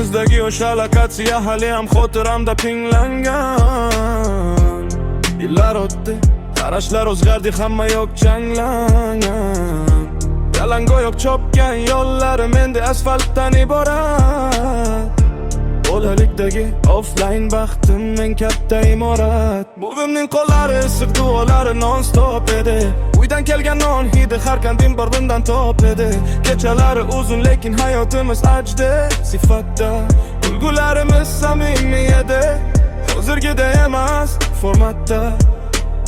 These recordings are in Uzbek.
Ko'zimizdagi o'sha lokatsiya haliyam xotiramda pinglangan. Yillar o'tdi, qarashlar o'zgardi, hamma yo'q changlangan. Yalangoyoq chopgan yo'llarim endi asfaltdan iborat. Bolalikdagi offline baxtim men katta imorat. Buvimning qo'llari issiq, duolari non-stop edi. Uydan kelgan non hidi har qanday bor bundan top edi. Kechalari uzun lekin hayotimiz ajdi sifatda. Kulgularimiz samimiy edi, hozirgidek emas formatda.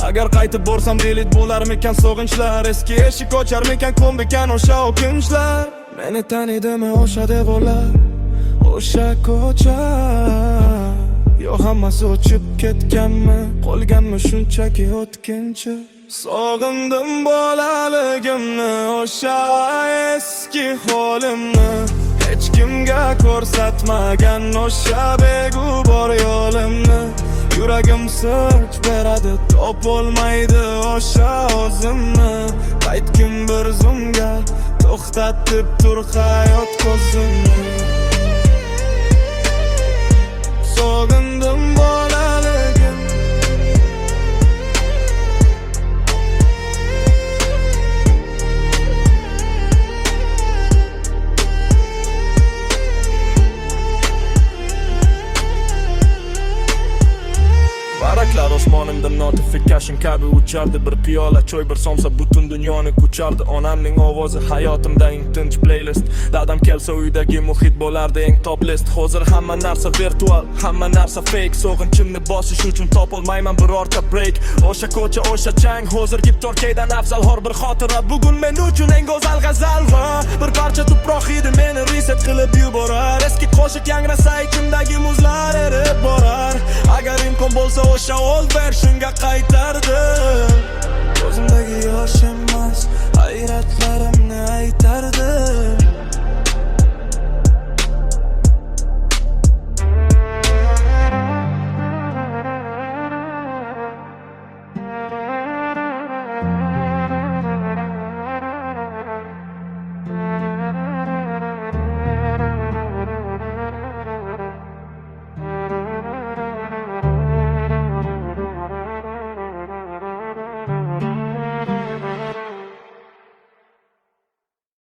Agar qaytib borsam delete bo'larmikan sog'inchlar, eski eshik ocharmikan kombikan o'sha o'kinchlar. Meni tanidimi o'sha devorlar, o'sha ko'cha? Yo hammasi o'chib ketganmi, qolganmi shunchaki o'tkinchi? Sog'indim bolaligimni, o'sha eski holimni, hech kimga ko'rsatmagan o'sha beg'ubor yo'limni. Yuragim sirch beradi, topolmaydi o'sha o'zimni. Qaytgim bir zumga, to'xtatib tur hayot ko'zimni. Sog'indim bolaligim. Baraklar osmonimda notification kabi uchardi. Bir piyola choy, bir somsa butun dunyoni ko'chardi. Onamning ovozi hayotimda eng tinch playlist. Dadam kelsa uydagi muhit bo'lardi eng top list. Hozir hamma narsa virtual, hamma narsa fake. Sog'inchimni bosish uchun topolmayman birorta break. O'sha ko'cha, o'sha chang, hozirgi Turkiyadan afzal har bir xotira. Bugun men uchun eng go'zal g'azal va bir parcha tuproq hidi meni reset qilib yuborar. Eski qo'shiq yangrasa ichimdagi muzlar erib borar. Agar imkon bo'lsa o'sha old versionga qayta